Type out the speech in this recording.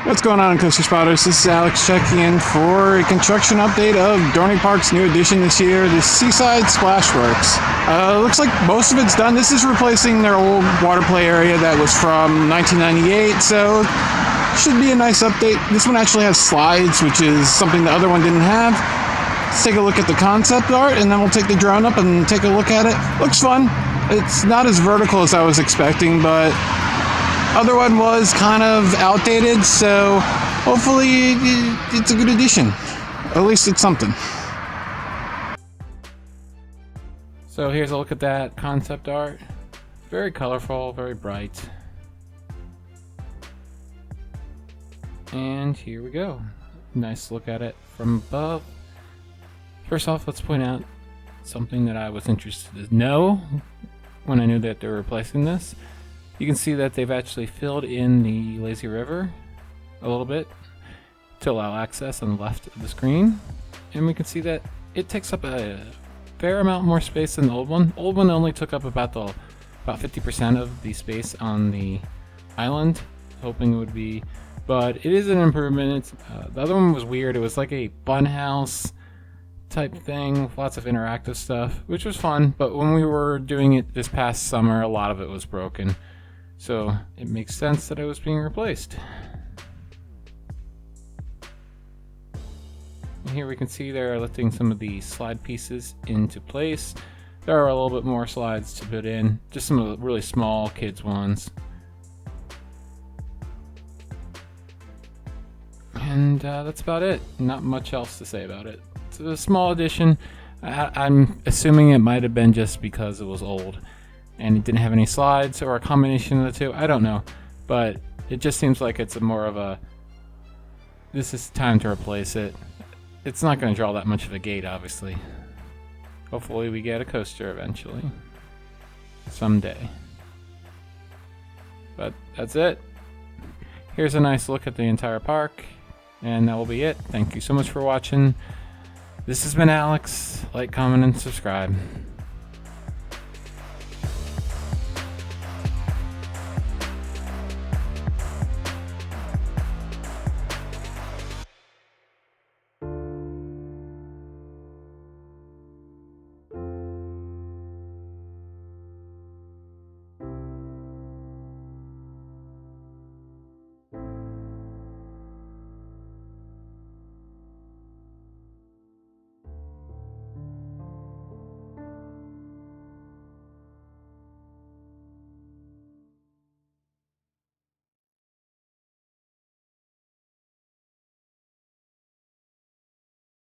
What's going on, Coaster Spotters? This is Alex checking in for a construction update of Dorney Park's new addition this year, the Seaside Splashworks. Looks like most of it's done. This is replacing their old water play area that was from 1998, so should be a nice update. This one actually has slides, which is something the other one didn't have. Let's take a look at the concept art, and then we'll take the drone up and take a look at it. Looks fun. It's not as vertical as I was expecting, but other one was kind of outdated, so hopefully it's a good addition. At least it's something. So here's a look at that concept art. Very colorful, very bright. And here we go. Nice look at it from above. First off, let's point out something that I was interested to know when I knew that they were replacing this. You can see that they've actually filled in the lazy river a little bit to allow access on the left of the screen. And we can see that it takes up a fair amount more space than the old one. The old one only took up about 50% of the space on the island, hoping it would be, but it is an improvement. The other one was weird. It was like a fun house type thing with lots of interactive stuff, which was fun, but when we were doing it this past summer, a lot of it was broken. So it makes sense that it was being replaced. And here we can see they're lifting some of the slide pieces into place. There are a little bit more slides to put in, just some of the really small kids ones. And that's about it. Not much else to say about it. It's a small addition. I'm assuming it might have been just because it was old and it didn't have any slides, or a combination of the two. I don't know, but it just seems like it's more of a, this is time to replace it. It's not going to draw that much of a gate, obviously. Hopefully we get a coaster eventually, someday. But that's it. Here's a nice look at the entire park, and that will be it. Thank you so much for watching. This has been Alex. Like, comment, and subscribe.